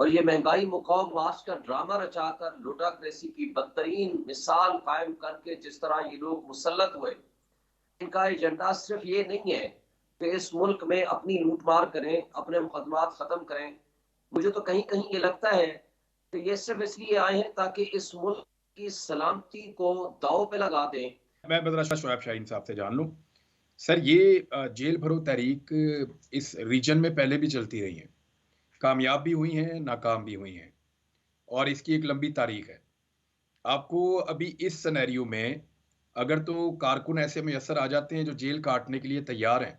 اور یہ مہنگائی مقام معاش کا ڈرامہ رچا کر لوٹاکریسی کی بدترین مثال قائم کر کے جس طرح یہ لوگ مسلط ہوئے، ان کا ایجنڈا صرف یہ نہیں ہے کہ اس ملک میں اپنی لوٹ مار کریں، اپنے مقدمات ختم کریں۔ مجھے تو کہیں کہیں یہ لگتا ہے کہ یہ صرف اس لیے آئے ہیں تاکہ اس ملک کی سلامتی کو داؤ پہ لگا دیں۔ میں بدرشاہ شعیب شاہین صاحب سے جان لوں سر، یہ جیل بھرو تحریک اس ریجن میں پہلے بھی چلتی رہی ہے، کامیاب بھی ہوئی ہیں، ناکام بھی ہوئی ہیں، اور اس کی ایک لمبی تاریخ ہے۔ آپ کو ابھی اس سینیریو میں اگر تو کارکن ایسے میسر آ جاتے ہیں جو جیل کاٹنے کے لیے تیار ہیں،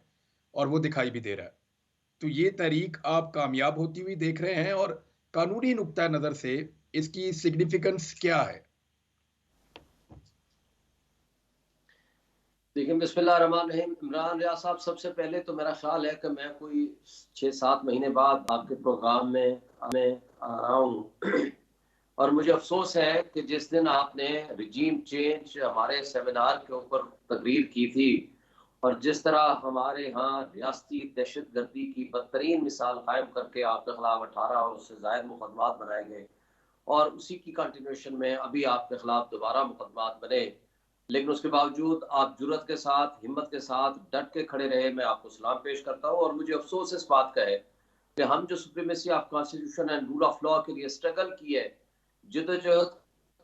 اور وہ دکھائی بھی دے رہا ہے، تو یہ تحریک آپ کامیاب ہوتی ہوئی دیکھ رہے ہیں، اور قانونی نقطہ نظر سے اس کی سگنیفیکنس کیا ہے؟ دیکھیں، بسم اللہ الرحمن الرحیم۔ عمران ریاض صاحب، سب سے پہلے تو میرا خیال ہے کہ میں کوئی 6-7 مہینے بعد آپ کے پروگرام میں آ رہا ہوں، اور مجھے افسوس ہے کہ جس دن آپ نے رجیم چینج ہمارے سیمینار کے اوپر تقریر کی تھی، اور جس طرح ہمارے ہاں ریاستی دہشت گردی کی بدترین مثال قائم کر کے آپ کے خلاف 18 اور اس سے زائد مقدمات بنائے گئے، اور اسی کی کنٹینیوشن میں ابھی آپ کے خلاف دوبارہ مقدمات بنے، لیکن اس کے باوجود آپ جرات کے ساتھ، ہمت کے ساتھ ڈٹ کے کھڑے رہے۔ میں آپ کو سلام پیش کرتا ہوں، اور مجھے افسوس اس بات کا ہے کہ ہم جو supremacy of constitution and rule of law کے لیے اسٹرگل کی ہے، جدوجہد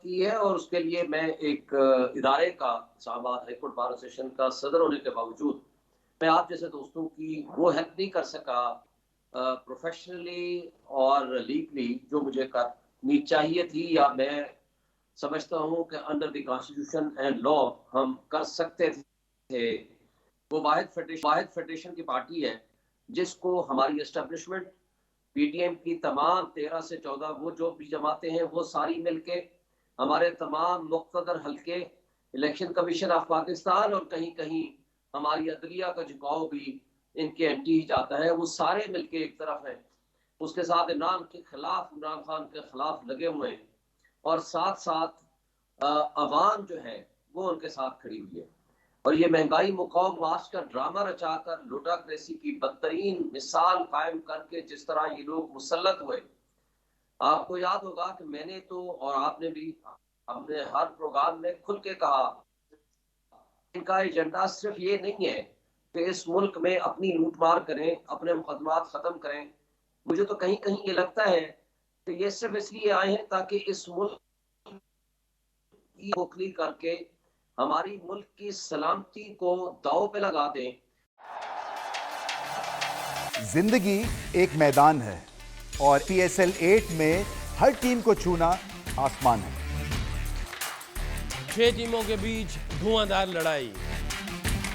کی ہے، اور اس کے لیے میں ایک ادارے کا، اسلام آباد ہائی کورٹ بار ایسوسی کا صدر ہونے کے باوجود میں آپ جیسے دوستوں کی وہ ہیلپ نہیں کر سکا پروفیشنلی اور لیگلی جو مجھے کرنی چاہیے تھی، یا میں سمجھتا ہوں کہ انڈر دی کانسٹیٹیوشن اینڈ لا ہم کر سکتے تھے۔ وہ واحد فیڈریشن کی پارٹی ہے جس کو ہماری اسٹیبلشمنٹ، پی ٹی ایم کی تمام 13 سے 14 وہ جو بھی جماعتیں ہیں، وہ ساری مل کے، ہمارے تمام مقتدر حلقے، الیکشن کمیشن آف پاکستان، اور کہیں کہیں ہماری عدلیہ کا جھکاؤ بھی ان کے اینٹی جاتا ہے، وہ سارے مل کے ایک طرف ہیں، اس کے ساتھ عمران کے خلاف، عمران خان کے خلاف لگے ہوئے ہیں، اور ساتھ ساتھ عوام جو ہے وہ ان کے ساتھ کھڑی ہوئی ہے۔ اور یہ مہنگائی مقام معاش کا ڈرامہ رچا کر لوٹاکریسی کی بدترین مثال قائم کر کے جس طرح یہ لوگ مسلط ہوئے، آپ کو یاد ہوگا کہ میں نے تو، اور آپ نے بھی، ہم نے ہر پروگرام میں کھل کے کہا، ان کا ایجنڈا صرف یہ نہیں ہے کہ اس ملک میں اپنی لوٹ مار کریں، اپنے مقدمات ختم کریں۔ مجھے تو کہیں کہیں یہ لگتا ہے کہ یہ صرف اس لیے آئے ہیں تاکہ اس ملک کی کھوکھلی کر کے ہماری ملک کی سلامتی کو داؤ پہ لگا دیں۔ زندگی ایک میدان ہے، اور پی ایس ایل 8 میں ہر ٹیم کو چھونا آسمان ہے۔ 6 ٹیموں کے بیچ دھواں لڑائی،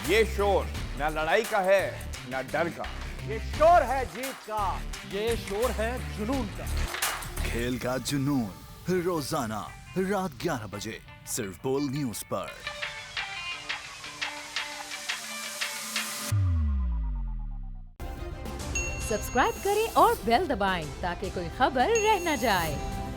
یہ شور نہ لڑائی کا ہے نہ ڈر کا، یہ شور ہے جیت کا، یہ شور ہے جنون کا۔ کھیل کا جنون روزانہ رات 11 بجے صرف بول نیوز پر۔ سبسکرائب کریں اور بیل دبائیں تاکہ کوئی خبر رہ نہ جائے۔